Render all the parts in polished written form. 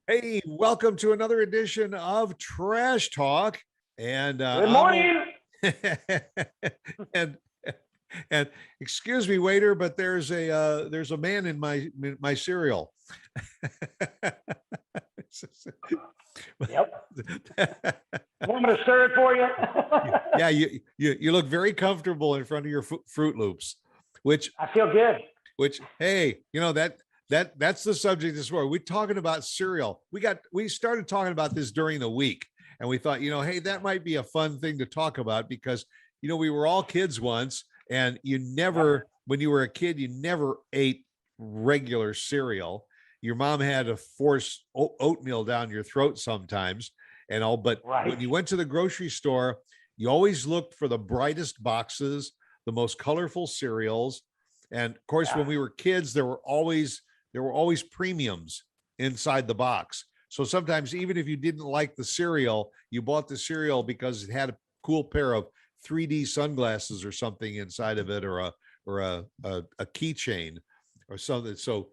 Hey, welcome to another edition of Trash Talk. And Good morning. and and excuse me, waiter, but there's a man in my cereal. Yep. Want me to stir it for you? Yeah, you look very comfortable in front of your Fruit Loops, which I feel good. Which, hey, that's the subject this morning. We're talking about cereal. We started talking about this during the week, and we thought, hey, that might be a fun thing to talk about because we were all kids once, and when you were a kid, you never ate regular cereal. Your mom had to force oatmeal down your throat sometimes, and all. But when you went to the grocery store, you always looked for the brightest boxes, the most colorful cereals. And of course, when we were kids, there were always premiums inside the box. So sometimes, even if you didn't like the cereal, you bought the cereal because it had a cool pair of 3D sunglasses or something inside of it, or a keychain or something. So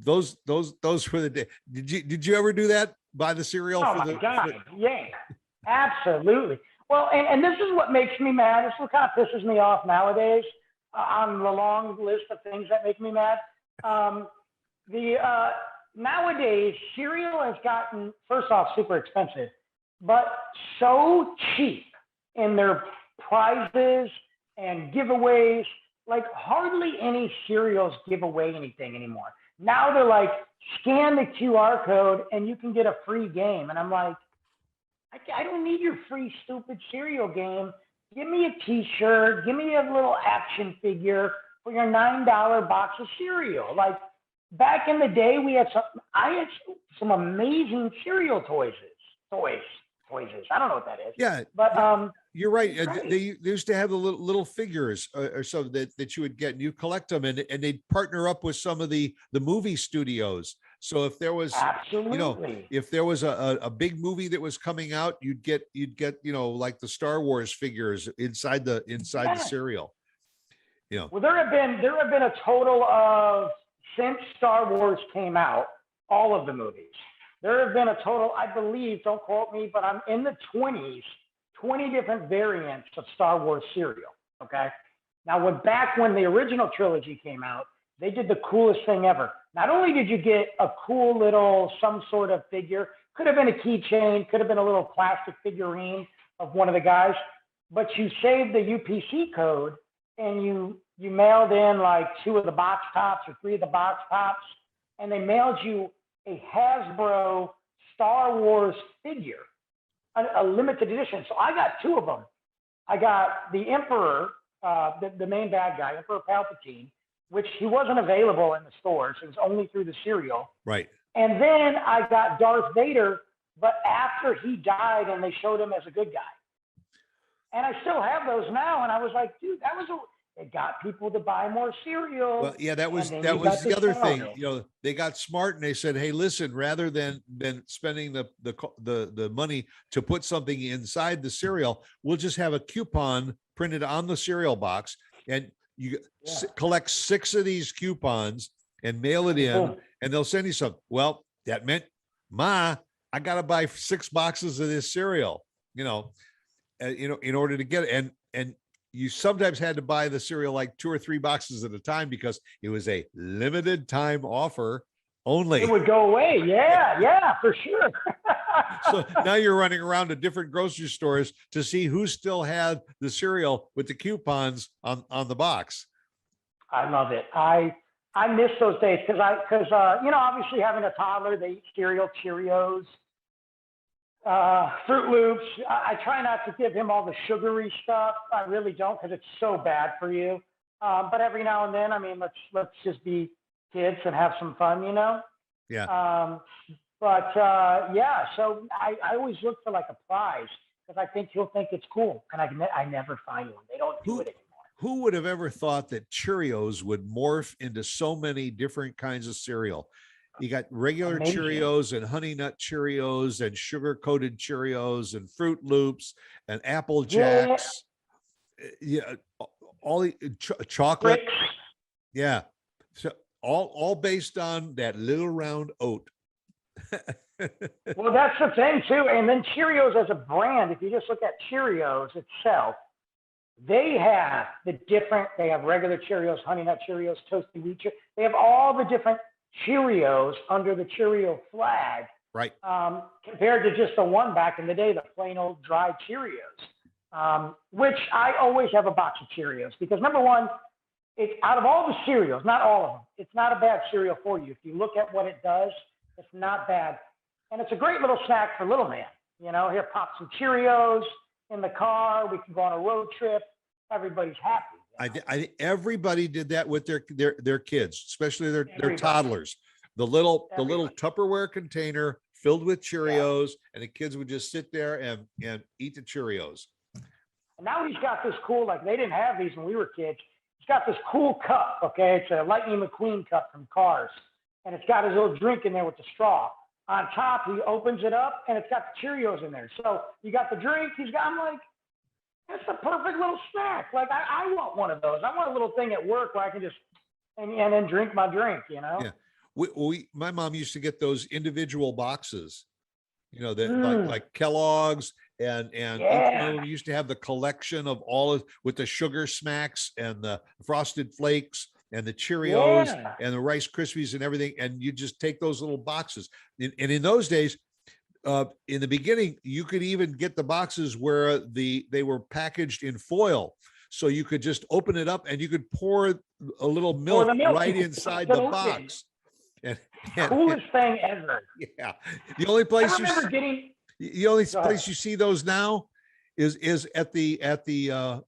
those were the day. Did you ever do that? Buy the cereal? Oh my God! Yeah, absolutely. Well, and this is what makes me mad. This is what kind of pisses me off nowadays. On the long list of things that make me mad. Nowadays, cereal has gotten, first off, super expensive, but so cheap in their prizes and giveaways. Like hardly any cereals give away anything anymore. Now they're like, scan the QR code and you can get a free game. And I'm like, I don't need your free stupid cereal game. Give me a t-shirt, give me a little action figure for your $9 box of cereal. Like back in the day, I had some amazing cereal toys. I don't know what that is. Yeah, but you're right. They used to have the little figures or so that you would get, and you collect them, and they'd partner up with some of the movie studios. So if there was, if there was a big movie that was coming out, you'd get like the Star Wars figures inside the cereal. Well, there have been a total of, since Star Wars came out, all of the movies, there have been a total, I believe, don't quote me, but I'm in the 20s, 20 different variants of Star Wars cereal. Okay. Now, back when the original trilogy came out, they did the coolest thing ever. Not only did you get a cool little, some sort of figure, could have been a keychain, could have been a little plastic figurine of one of the guys, but you saved the UPC code and you mailed in like 2 of the box tops or 3 of the box tops, and they mailed you a Hasbro Star Wars figure, a limited edition. So I got 2 of them. I got the Emperor, the main bad guy, Emperor Palpatine, which he wasn't available in the stores. It was only through the cereal. Right. And then I got Darth Vader, but after he died and they showed him as a good guy. And I still have those now. And I was like, dude, it got people to buy more cereal. Well, yeah, that was the other thing. They got smart and they said, hey, listen, rather than spending the money to put something inside the cereal, we'll just have a coupon printed on the cereal box, and you collect 6 of these coupons and mail it in, and they'll send you some. Well, that meant, I got to buy 6 boxes of this cereal, in order to get it. And you sometimes had to buy the cereal like 2 or 3 boxes at a time because it was a limited time offer only. It would go away. Yeah, for sure. So now you're running around to different grocery stores to see who still had the cereal with the coupons on the box. I love it. I miss those days because obviously having a toddler, they eat cereal, Cheerios, Fruit Loops. I try not to give him all the sugary stuff. I really don't, because it's so bad for you. But every now and then, I mean, let's just be kids and have some fun, Yeah. So I always look for like a prize because I think he'll think it's cool, and I never find one. They don't do it anymore. Who would have ever thought that Cheerios would morph into so many different kinds of cereal? You got regular Cheerios and Honey Nut Cheerios and sugar-coated Cheerios and Fruit Loops and Apple Jacks. Yeah, all the chocolate. Bricks. Yeah. So all based on that little round oat. Well, that's the thing too. And then Cheerios as a brand, if you just look at Cheerios itself, they have they have regular Cheerios, Honey Nut Cheerios, Toasty Wheat Cheerios. They have all the different Cheerios under the Cheerio flag. Right. Compared to just the one back in the day, the plain old dry Cheerios, which I always have a box of Cheerios because number one, it's out of all the cereals, not all of them, it's not a bad cereal for you. If you look at what it does, it's not bad. And it's a great little snack for little man. You know, here, pop some Cheerios in the car. We can go on a road trip. Everybody's happy. You know? Everybody did that with their kids, especially their toddlers. The little Tupperware container filled with Cheerios, and the kids would just sit there and eat the Cheerios. And now he's got this cool, like they didn't have these when we were kids. He's got this cool cup, okay? It's a Lightning McQueen cup from Cars. And it's got his little drink in there with the straw. On top, he opens it up, and it's got the Cheerios in there. So you got the drink. I'm like, that's a perfect little snack. Like, I want one of those. I want a little thing at work where I can just, and then drink my drink, you know? Yeah. My mom used to get those individual boxes, you know, that like Kellogg's and each one of them used to have the collection of with the sugar smacks and the frosted flakes and the Cheerios and the Rice Krispies and everything. And you just take those little boxes. And in those days, in the beginning, you could even get the boxes where they were packaged in foil. So you could just open it up and you could pour a little milk right inside the box. Coolest thing ever. Yeah. The only place you see those now is at the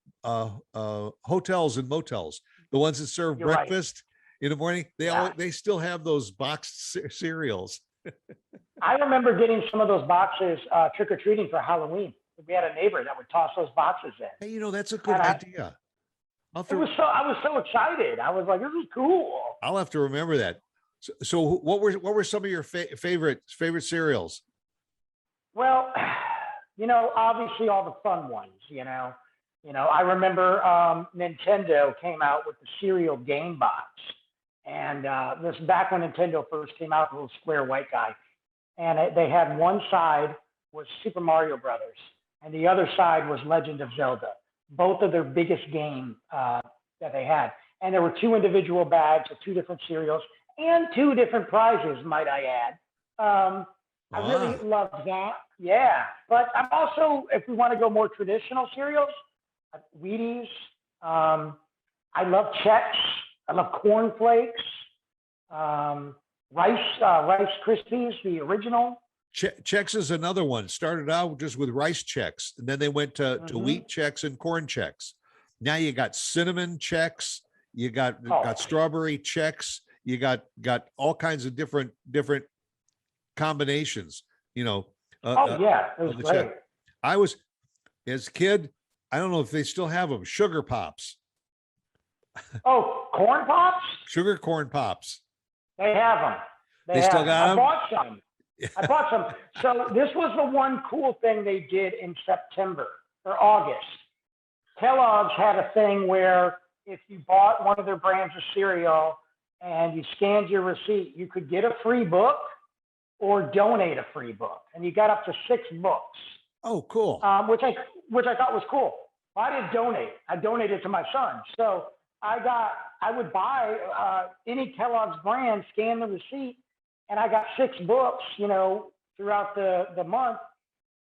hotels and motels. The ones that serve breakfast in the morning, they still have those boxed cereals. I remember getting some of those boxes trick-or-treating for Halloween. We had a neighbor that would toss those boxes in. Hey, you know, that's a good idea. I was so excited. I was like, this is cool. I'll have to remember that. So what were some of your favorite cereals? Well, you know, obviously all the fun ones, you know, I remember Nintendo came out with the cereal game box. And this is back when Nintendo first came out, the little square white guy. And they had one side was Super Mario Brothers, and the other side was Legend of Zelda. Both of their biggest game that they had. And there were 2 individual bags of 2 different cereals and 2 different prizes, might I add. I really loved that. Yeah. But I'm also, if we want to go more traditional cereals, Wheaties. I love Chex. I love Corn Flakes. Rice Krispies, the original. Chex is another one. Started out just with rice Chex, and then they went to wheat Chex and corn Chex. Now you got cinnamon Chex. You got strawberry Chex. You got all kinds of different combinations. You know. It was great. Chex. I was as a kid. I don't know if they still have them. Sugar Pops. Oh, Corn Pops? Sugar Corn Pops. They have them. They still got them? I bought some. So this was the one cool thing they did in September or August. Kellogg's had a thing where if you bought one of their brands of cereal and you scanned your receipt, you could get a free book or donate a free book. And you got up to 6 books. Oh, cool. Which I thought was cool. Well, I didn't donate. I donated to my son. So I would buy any Kellogg's brand, scan the receipt, and I got 6 books, you know, throughout the month.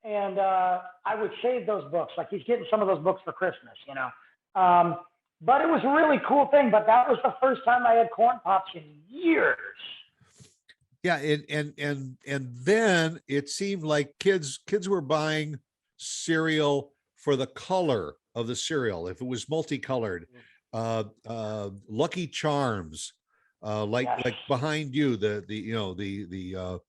And I would save those books. Like he's getting some of those books for Christmas, you know. But it was a really cool thing. But that was the first time I had Corn Pops in years. Yeah, and then it seemed like kids were buying cereal for the color of the cereal. If it was multicolored, Lucky Charms, like behind you, the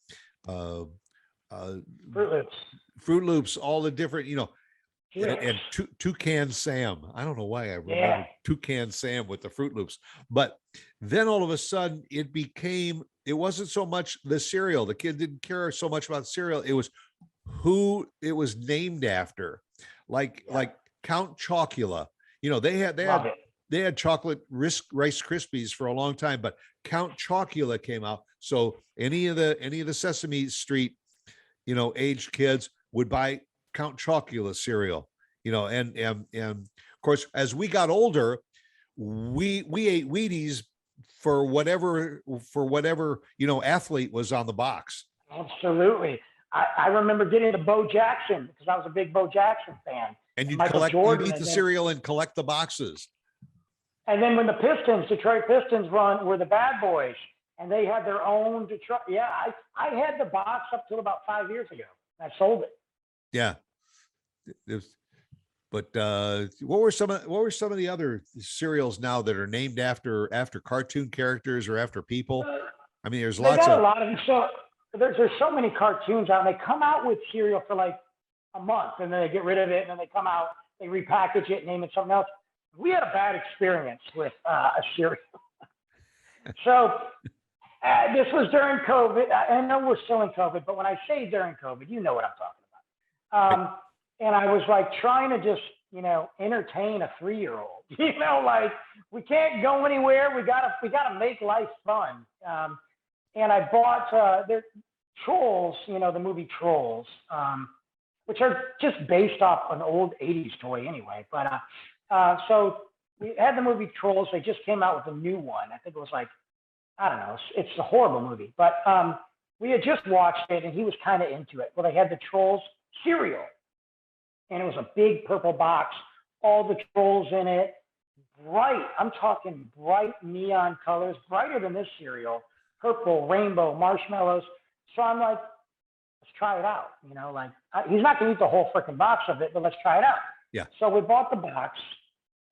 Fruit Loops, all the different, you know, and Toucan Sam. I don't know why I remember Toucan Sam with the Fruit Loops, but then all of a sudden it wasn't so much the cereal. The kid didn't care so much about cereal. It was who it was named after, like Count Chocula. You know, they had they had chocolate Rice Krispies for a long time, but Count Chocula came out. So any of the Sesame Street, aged kids would buy Count Chocula cereal, and of course, as we got older, we ate Wheaties for whatever athlete was on the box. Absolutely. I remember getting to Bo Jackson because I was a big Bo Jackson fan. And you'd Michael collect, Jordan, you'd eat the cereal and collect the boxes. And then when the Detroit Pistons were the bad boys, and they had their own Detroit. Yeah, I had the box up till about 5 years ago. I sold it. Yeah. But what were some of the other cereals now that are named after cartoon characters or after people? I mean, there's lots of. A lot of them. So there's so many cartoons out, and they come out with cereal for like a month, and then they get rid of it, and then they come out, they repackage it, name it something else. We had a bad experience with a cereal. So this was during COVID. I know we're still in COVID, but when I say during COVID, you know what I'm talking about. And I was like trying to just, entertain a 3-year-old. Like we can't go anywhere. We gotta make life fun. And I bought the Trolls, the movie Trolls, which are just based off an old 80s toy anyway. But so we had the movie Trolls. They just came out with a new one. I think it was like, I don't know. It's a horrible movie. But we had just watched it, and he was kind of into it. Well, they had the Trolls cereal. And it was a big purple box, all the Trolls in it, bright. I'm talking bright neon colors, brighter than this cereal, purple, rainbow, marshmallows. So I'm like, let's try it out. He's not going to eat the whole freaking box of it, but let's try it out. Yeah. So we bought the box,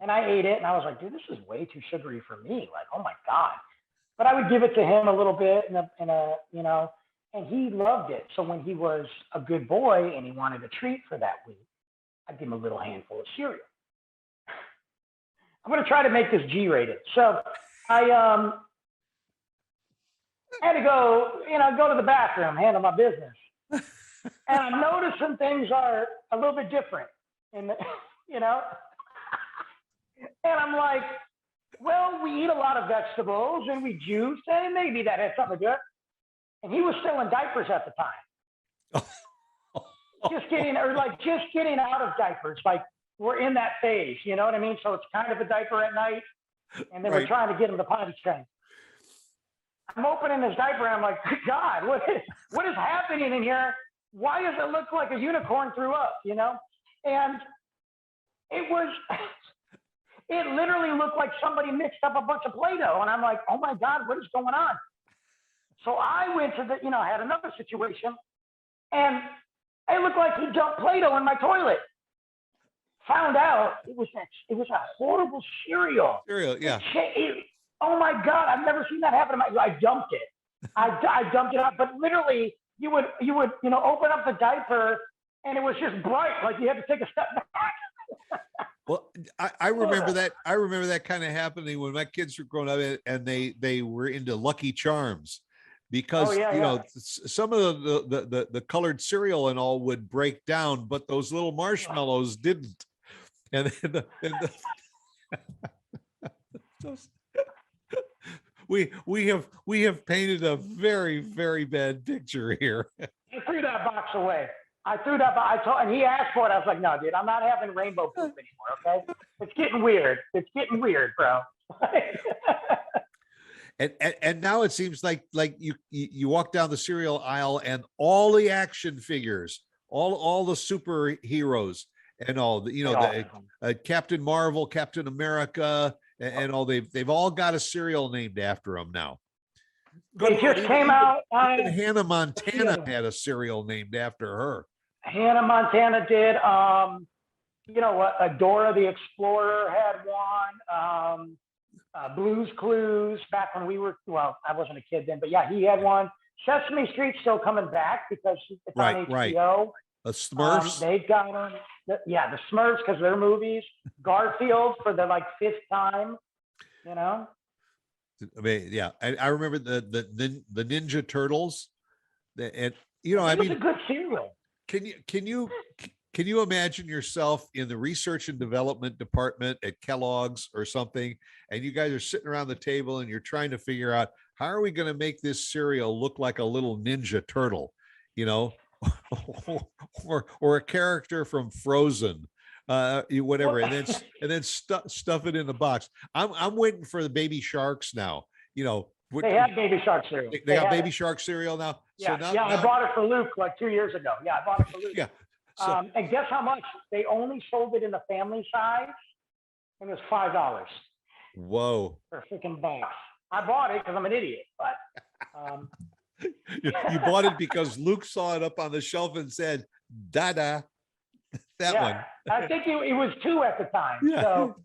and I ate it, and I was like, dude, this is way too sugary for me. Like, oh my God. But I would give it to him a little bit, and he loved it. So when he was a good boy and he wanted a treat for that week, I'd give him a little handful of cereal. I'm going to try to make this G-rated. So I had to go to the bathroom, handle my business. And I'm noticing things are a little bit different. And I'm like, well, we eat a lot of vegetables and we juice, and maybe that had something to do it. And he was still in diapers at the time. just getting out of diapers. Like we're in that phase, you know what I mean? So it's kind of a diaper at night, and then we're trying to get him to potty train. I'm opening his diaper, and I'm like, God, what is happening in here? Why does it look like a unicorn threw up, And it literally looked like somebody mixed up a bunch of Play-Doh. And I'm like, oh my God, what is going on? So I went to had another situation, and it looked like he dumped Play-Doh in my toilet. Found out it was a horrible cereal. Yeah. Oh my God, I've never seen that happen. I dumped it. I dumped it out, but literally you would open up the diaper, and it was just bright, like you had to take a step back. Well, I remember that. I remember that kind of happening when my kids were growing up, and they were into Lucky Charms, because some of the colored cereal and all would break down, but those little marshmallows didn't. And we have painted a very, very bad picture here. I threw that box away. And he asked for it. I was like, no, dude, I'm not having rainbow poop anymore. Okay, it's getting weird. Bro. And now it seems like you walk down the cereal aisle, and all the action figures, all the superheroes, and all the Captain Marvel, Captain America, and all they've all got a cereal named after them now. It just came out. Hannah Montana had a cereal named after her. Hannah Montana did. Dora the Explorer had one. Blue's Clues, back when I wasn't a kid then, but yeah, he had one. Sesame Street's still coming back because it's on HBO. The Smurfs. They've got them. The Smurfs, because they're movies. Garfield for the 5th time. I mean, yeah, I remember the Ninja Turtles, and it was a good cereal. Can you Can you imagine yourself in the research and development department at Kellogg's or something, and you guys are sitting around the table and you're trying to figure out how are we going to make this cereal look like a little ninja turtle, you know, or a character from Frozen, whatever, and then stuff it in the box. I'm waiting for the baby sharks now. You know, They have baby shark cereal. they got baby shark cereal now. Yeah, So yeah. I bought it for Luke like 2 years ago. Yeah, I bought it for Luke. Yeah. So, And guess how much? They only sold it in the family size, and it was $5 whoa. for a freaking box. I bought it because I'm an idiot, but You bought it because Luke saw it up on the shelf and said, "Dada." That yeah, one. I think it was 2 at the time. Yeah. So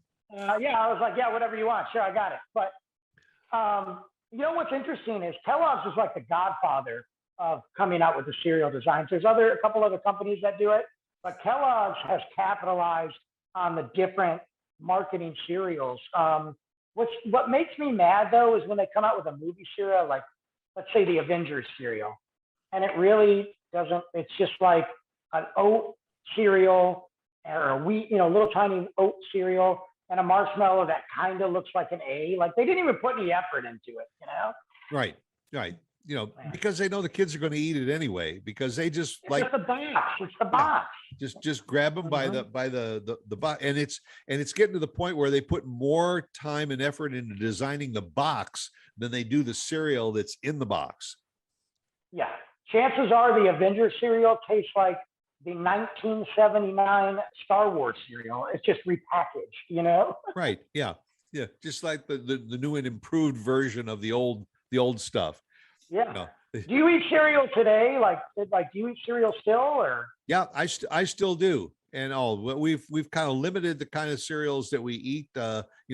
yeah, I was like, yeah, whatever you want. Sure, I got it. But you know what's interesting is Kellogg's is like the godfather of coming out with the cereal designs. There's a couple other companies that do it, but Kellogg's has capitalized on the different marketing cereals. What makes me mad though is when they come out with a movie cereal, like let's say the Avengers cereal, and it really doesn't. It's just like an oat cereal or a wheat, little tiny oat cereal and a marshmallow that kind of looks like an A. Like they didn't even put any effort into it, Right. Because they know the kids are going to eat it anyway, because they just it's the box. It's the box. just grab them by the box, and it's getting to the point where they put more time and effort into designing the box than they do the cereal that's in the box. Yeah. Chances are the Avengers cereal tastes like the 1979 Star Wars cereal. It's just repackaged, Right. Yeah. Yeah. Just like the new and improved version of the old stuff. Yeah. Do you eat cereal today? Like do you eat cereal still, or? Yeah, I still do. And we've kind of limited the kind of cereals that we eat.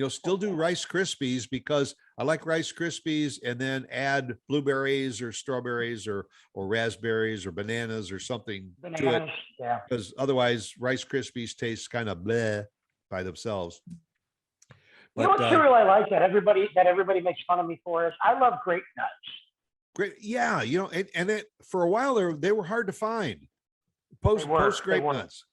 Still do Rice Krispies because I like Rice Krispies, and then add blueberries or strawberries or raspberries or bananas or something to it. Yeah. Because otherwise Rice Krispies taste kind of bleh by themselves. But, you know what cereal I like that everybody makes fun of me for is I love Grape Nuts. Great. Yeah. And it, for a while they were hard to find. Post Grape Nuts.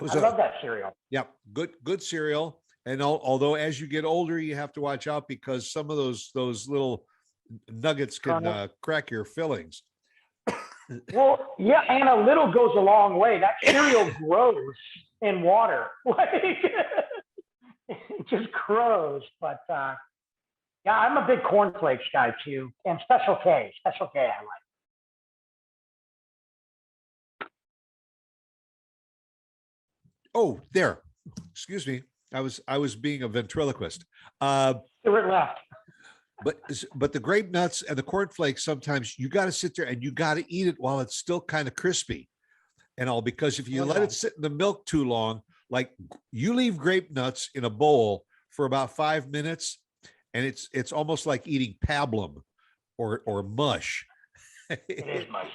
I love that cereal. Yeah, good cereal. And although as you get older, you have to watch out because some of those little nuggets can crack your fillings. Well, yeah, and a little goes a long way. That cereal grows in water. It just grows. But yeah, I'm a big cornflakes guy too, and Special K I like. Oh, there. Excuse me. I was being a ventriloquist. Stuart left. But the grape nuts and the cornflakes, sometimes you got to sit there and you got to eat it while it's still kind of crispy and all, because if you let it sit in the milk too long, like you leave grape nuts in a bowl for about 5 minutes, and it's almost like eating pablum or mush. It is mushy.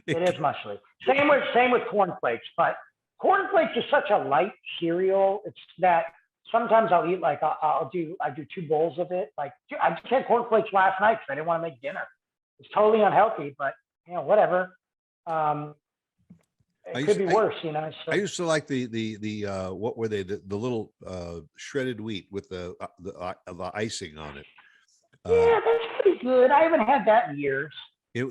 It is mushy. Same with cornflakes, but cornflakes is such a light cereal. It's that sometimes I'll eat I do 2 bowls of it. Like I just had cornflakes last night because I didn't want to make dinner. It's totally unhealthy, but whatever. It could be worse, So. I used to like the what were they? The little shredded wheat with the icing on it. Yeah, that's pretty good. I haven't had that in years. It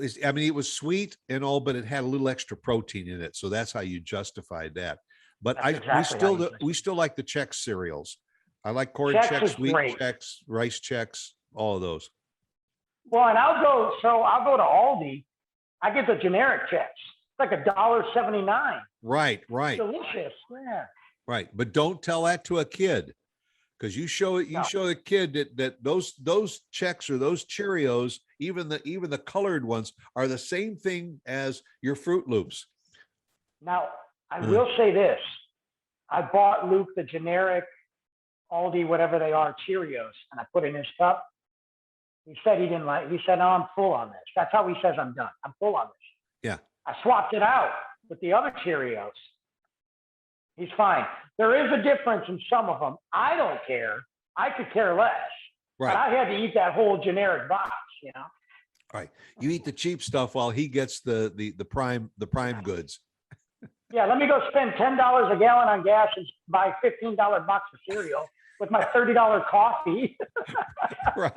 was sweet and all, but it had a little extra protein in it, so that's how you justified that. But we still like the Chex cereals. I like corn Chex, wheat Chex, rice Chex, all of those. Well, and I'll go to Aldi. I get the generic Chex. It's like $1.79. Right. Delicious. Yeah. Right, but don't tell that to a kid, because you show the kid that those Chex or those Cheerios, even the colored ones, are the same thing as your Fruit Loops. Now, I will say this. I bought Luke the generic Aldi, whatever they are, Cheerios, and I put in his cup. He said he didn't like it. He said, no, I'm full on this. That's how he says I'm done. I'm full on this. Yeah. I swapped it out with the other Cheerios. He's fine. There is a difference in some of them. I don't care. I could care less. Right. But I had to eat that whole generic box, Right. You eat the cheap stuff while he gets the prime goods. Yeah, let me go spend $10 a gallon on gas and buy $15 box of cereal with my $30 coffee. Right.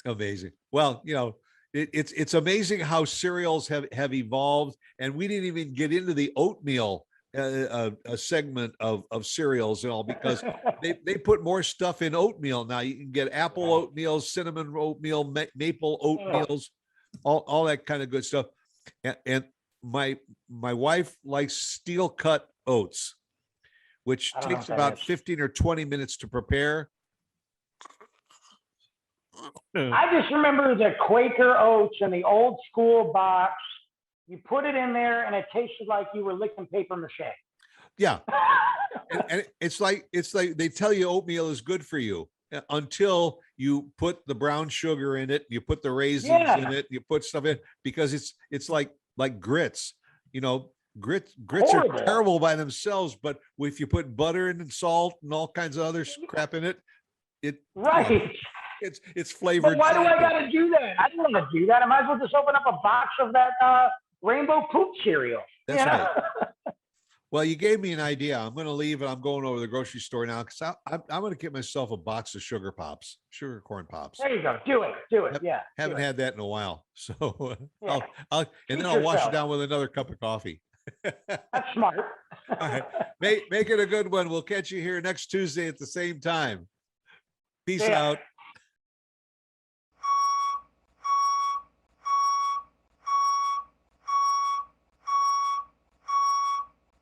Amazing. Well, it's amazing how cereals have evolved, and we didn't even get into the oatmeal a segment of cereals and all, because they put more stuff in oatmeal now. You can get apple oatmeal, cinnamon oatmeal, maple oatmeals, all that kind of good stuff. And my wife likes steel cut oats, which takes about 15 or 20 minutes to prepare. I just remember the Quaker oats in the old school box. You put it in there and it tasted like you were licking paper mache. Yeah. and it's like they tell you oatmeal is good for you until you put the brown sugar in it, you put the raisins in it, you put stuff in, because it's like grits. Grits horrible. Are terrible by themselves, but if you put butter and salt and all kinds of other crap in it, right. It's flavored. But why do I got to do that? I don't want to do that. I might as well just open up a box of that rainbow poop cereal. That's right. Well, you gave me an idea. I'm going to leave and I'm going over to the grocery store now, because I'm going to get myself a box of sugar corn pops. There you go. Do it. Yeah. Haven't had that in a while. So I'll wash it down with another cup of coffee. That's smart. All right. Make it a good one. We'll catch you here next Tuesday at the same time. Peace out.